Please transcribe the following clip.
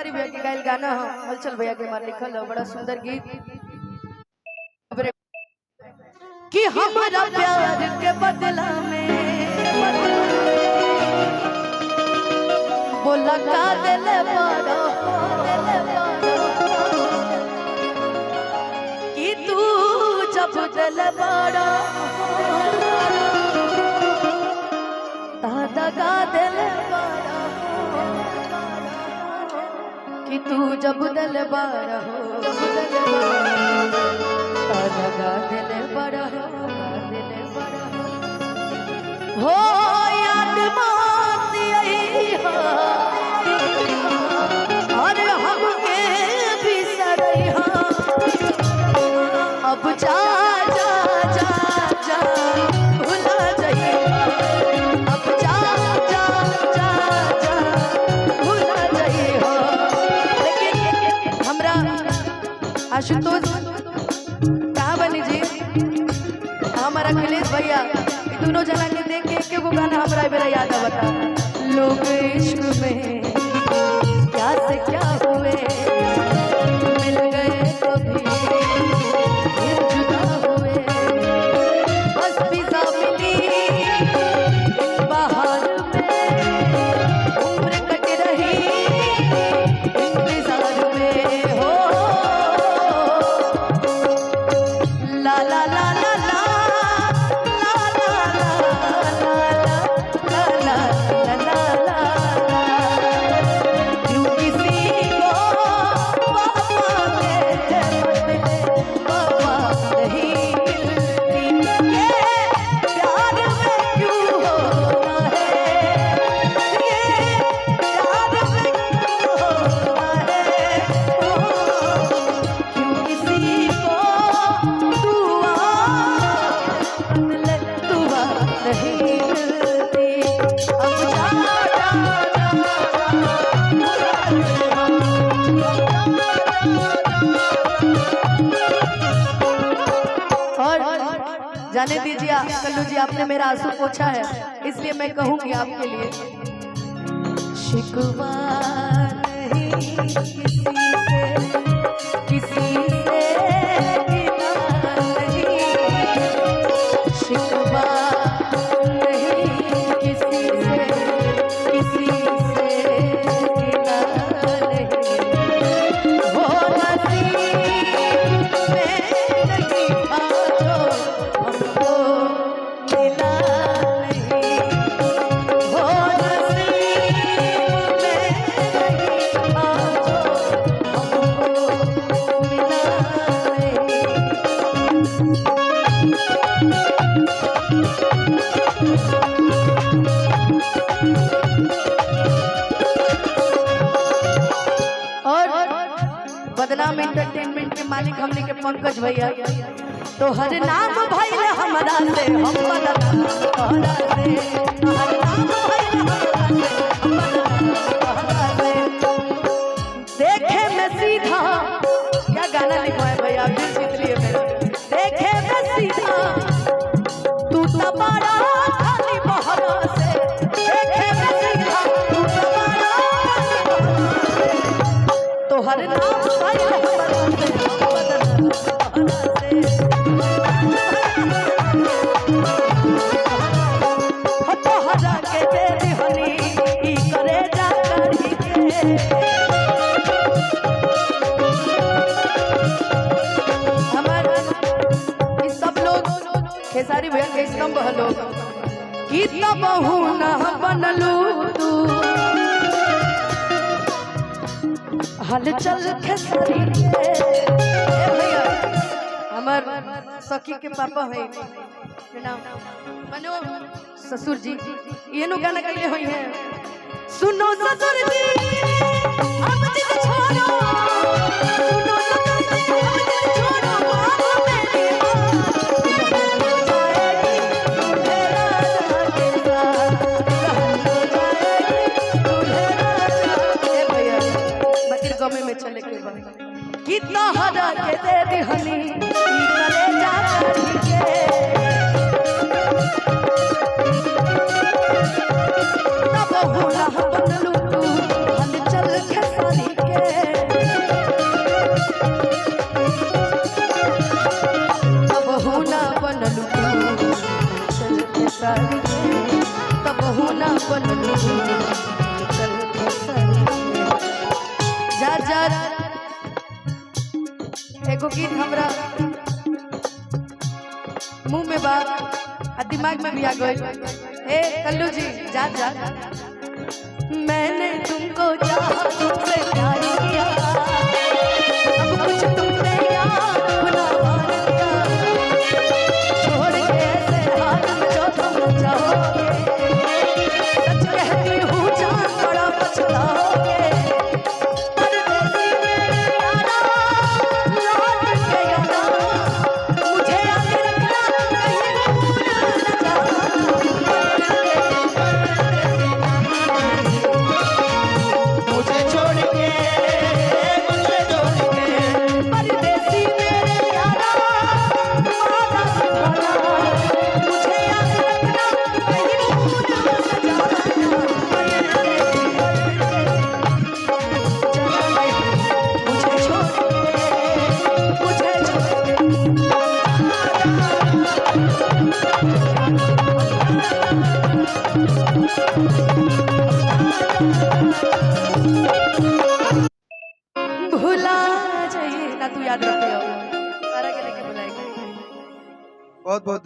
खेसारी भैया के गायल गाना हो, हलचल भैया के मार लिखल हो, बड़ा सुंदर गीत कि हमारा प्यार के बदला में बोला का दिल बड़ा कि तू जब दिल बड़ा दादा का दिल बड़ा कि तू जब दिल बड़ा हो दादा का दिल बड़ा हो याद माती और हमके बिसरई अब जा जा जा जा भुला जाइए अब जा जा जा जा भुला जाइए हो। लेकिन हमरा आशुतोष कहाँ बनी जी हमारा अखिलेश भैया दोनों जना के देख के एक गाना हमारा मेरा याद आवता लोग इश्क में क्या से क्या हुए मिल गए कभी फिर जुदा हुए बस फिजा मिली बाहर में उम्र कट रही इंतजार में हो ला ला ला ला जाने दीजिए कल्लू जी आपने मेरा आंसू पोंछा है इसलिए मैं कहूंगी आपके लिए शिकवा नहीं किसी से गिला नहीं शिकवा नहीं किसी से गिला नहीं वो नसीब में नहीं था जो हमको मिला नहीं वो नसीब में नहीं था जो हमको मिला नहीं। और बदनाम एंटरटेनमेंट के मालिक हमने के पंकज भैया तो हर नाम भइल हमरा से हम बदनाम तोहरा से हर नाम भइल हमरा से हम बदनाम तोहरा से देखे में सीधा क्या गाना लिखा है भैया फिर जीत लिए मेरा देखे में सीधा तू तो बड़ा खाली बहरा से देखे में सीधा तू तो बड़ा तो हर नाम भइल हमरा से हम बदनाम तोहरा से तोहरा के दे दिहनी ई करे जा करी के हमार ई सब लोग खेसारी भैया के स्तंभ हलो कि तब बहु न बनलू तू हलचल खेसारी के भैया हमार सखी के पापा है नाम मनो ससुर जी ये नो गाना कैले होई है सुनो ससुर जी अब जिद छोड़ो सुनो ससुर जी अब जिद छोड़ो बाप मेरी गमे में चले के बाद कितना हरा के दे दिहनी करे जा करी के तब हुला बनलू तू हल चल खेसारी के जात एगो गीत हमरा मुंह में बा आ दिमाग में भी आ गई। ए कल्लू जी जात जात मैंने तुमको चाहा तुमसे प्यार किया अब कुछ तुमने याद भुला दिया छोड़ के ऐसे हाल में जो तुम चाहोगे सच कहती हूँ जान बड़ा पछताओगे परदेसी मेरे यारा लौट के आना मुझे याद रखना कहीं भूल न जाना मुझे छोड़ के परदेसी मेरे यारा वादा निभाना मुझे याद रखना कहीं भूल न जाना मुझे छोड़ के भुला जाइए ना तू याद रखियो सारा के लेके बुलाएगा। बहुत बहुत